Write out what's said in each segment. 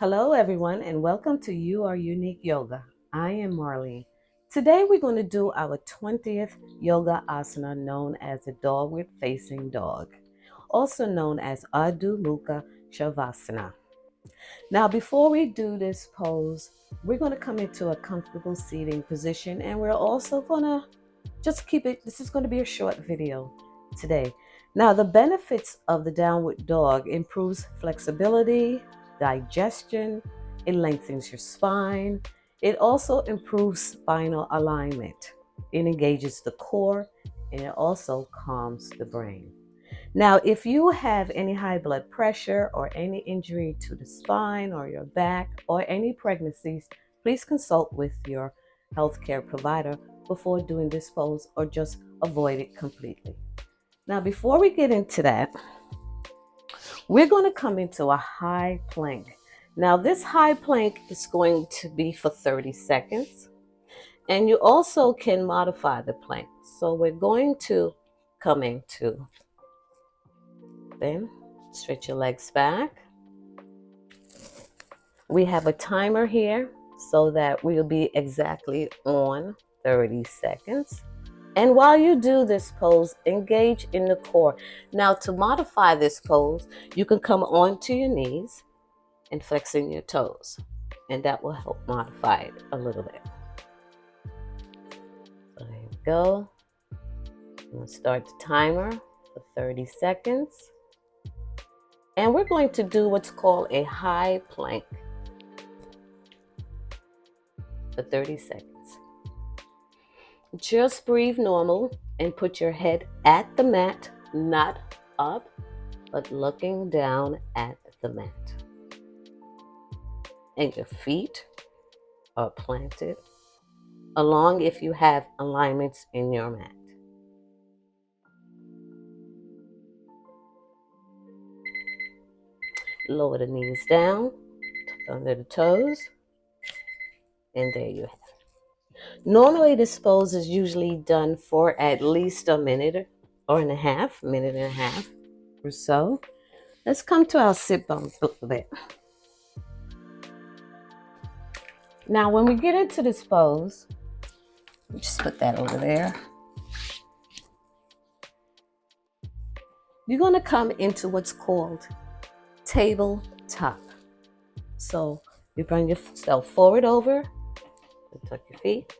Hello, everyone, and welcome to You Are Unique Yoga. I am Marlene. Today, we're going to do our 20th yoga asana known as the Dogward Facing Dog, also known as Adha Mukha Shavasana. Now, before we do this pose, we're going to come into a comfortable seating position, and we're also going to just keep it. This is going to be a short video today. Now, the benefits of the downward dog improves flexibility, digestion, it lengthens your spine. It also improves spinal alignment. It engages the core and it also calms the brain. Now, if you have any high blood pressure or any injury to the spine or your back or any pregnancies, please consult with your healthcare provider before doing this pose or just avoid it completely. Now, before we get into that, we're going to come into a high plank. Now, this high plank is going to be for 30 seconds, and you also can modify the plank. So we're going to come into, then stretch your legs back. We have a timer here so that we'll be exactly on 30 seconds. And while you do this pose, engage in the core. Now, to modify this pose, you can come onto your knees and flexing your toes, and that will help modify it a little bit. So there you go. I'm going to start the timer for 30 seconds. And we're going to do what's called a high plank for 30 seconds. Just breathe normal and put your head at the mat, not up, but looking down at the mat. And your feet are planted along if you have alignments in your mat. Lower the knees down, tuck under the toes, and there you have it. Normally, this pose is usually done for at least a minute and a half or so. Let's come to our sit bones a little bit. Now, when we get into this pose, just put that over there. You're going to come into what's called tabletop. So you bring yourself forward over, and tuck your feet.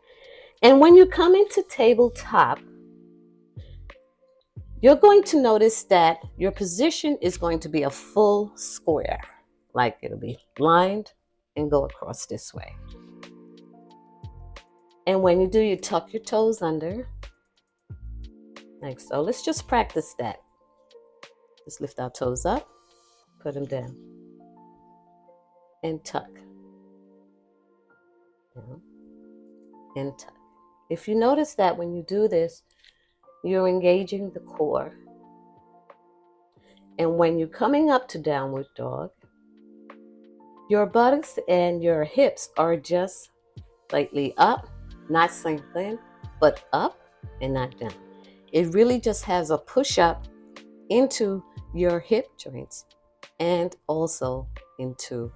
And when you come into tabletop, you're going to notice that your position is going to be a full square, like it'll be lined and go across this way. And when you do, you tuck your toes under, like so. Let's just practice that. Just lift our toes up, put them down, and tuck. Down, and tuck. If you notice that when you do this, you're engaging the core. And when you're coming up to downward dog, your buttocks and your hips are just slightly up, not sink in, but up and not down. It really just has a push up into your hip joints and also into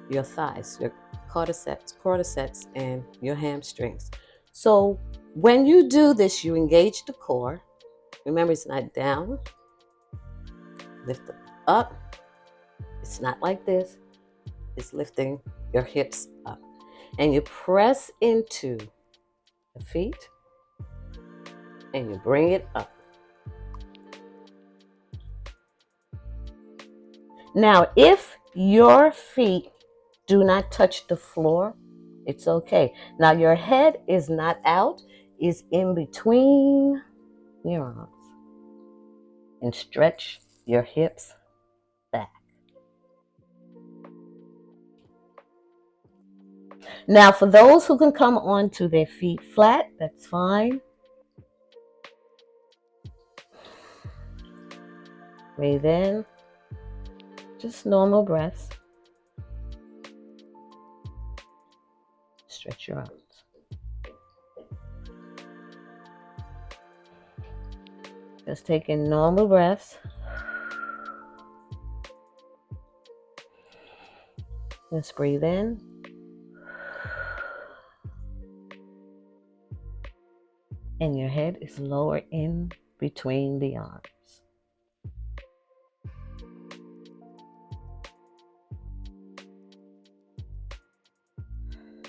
your thighs, your quadriceps, and your hamstrings. So when you do this, you engage the core. Remember, it's not down. Lift up. It's not like this. It's lifting your hips up. And you press into the feet and you bring it up. Now, if your feet do not touch the floor, it's okay. Now, your head is not out, is in between your arms. And stretch your hips back. Now, for those who can come onto their feet flat, that's fine. Breathe in, just normal breaths. Stretch your arms. Just taking normal breaths. Let's breathe in. And your head is lower in between the arms.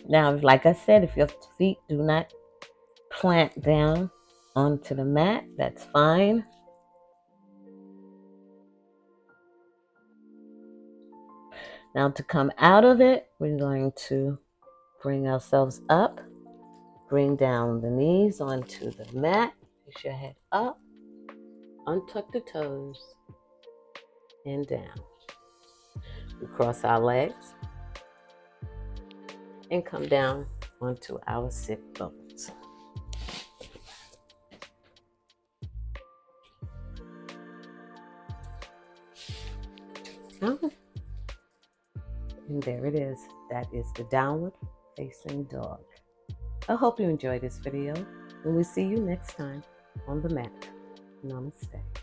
Now, like I said, if your feet do not plant down onto the mat, that's fine. Now, to come out of it, we're going to bring ourselves up, bring down the knees onto the mat, push your head up, untuck the toes, and down. We cross our legs and come down onto our sit bones. And there it is. That is the downward facing dog. I hope you enjoyed this video, and we'll see you next time on the mat. Namaste.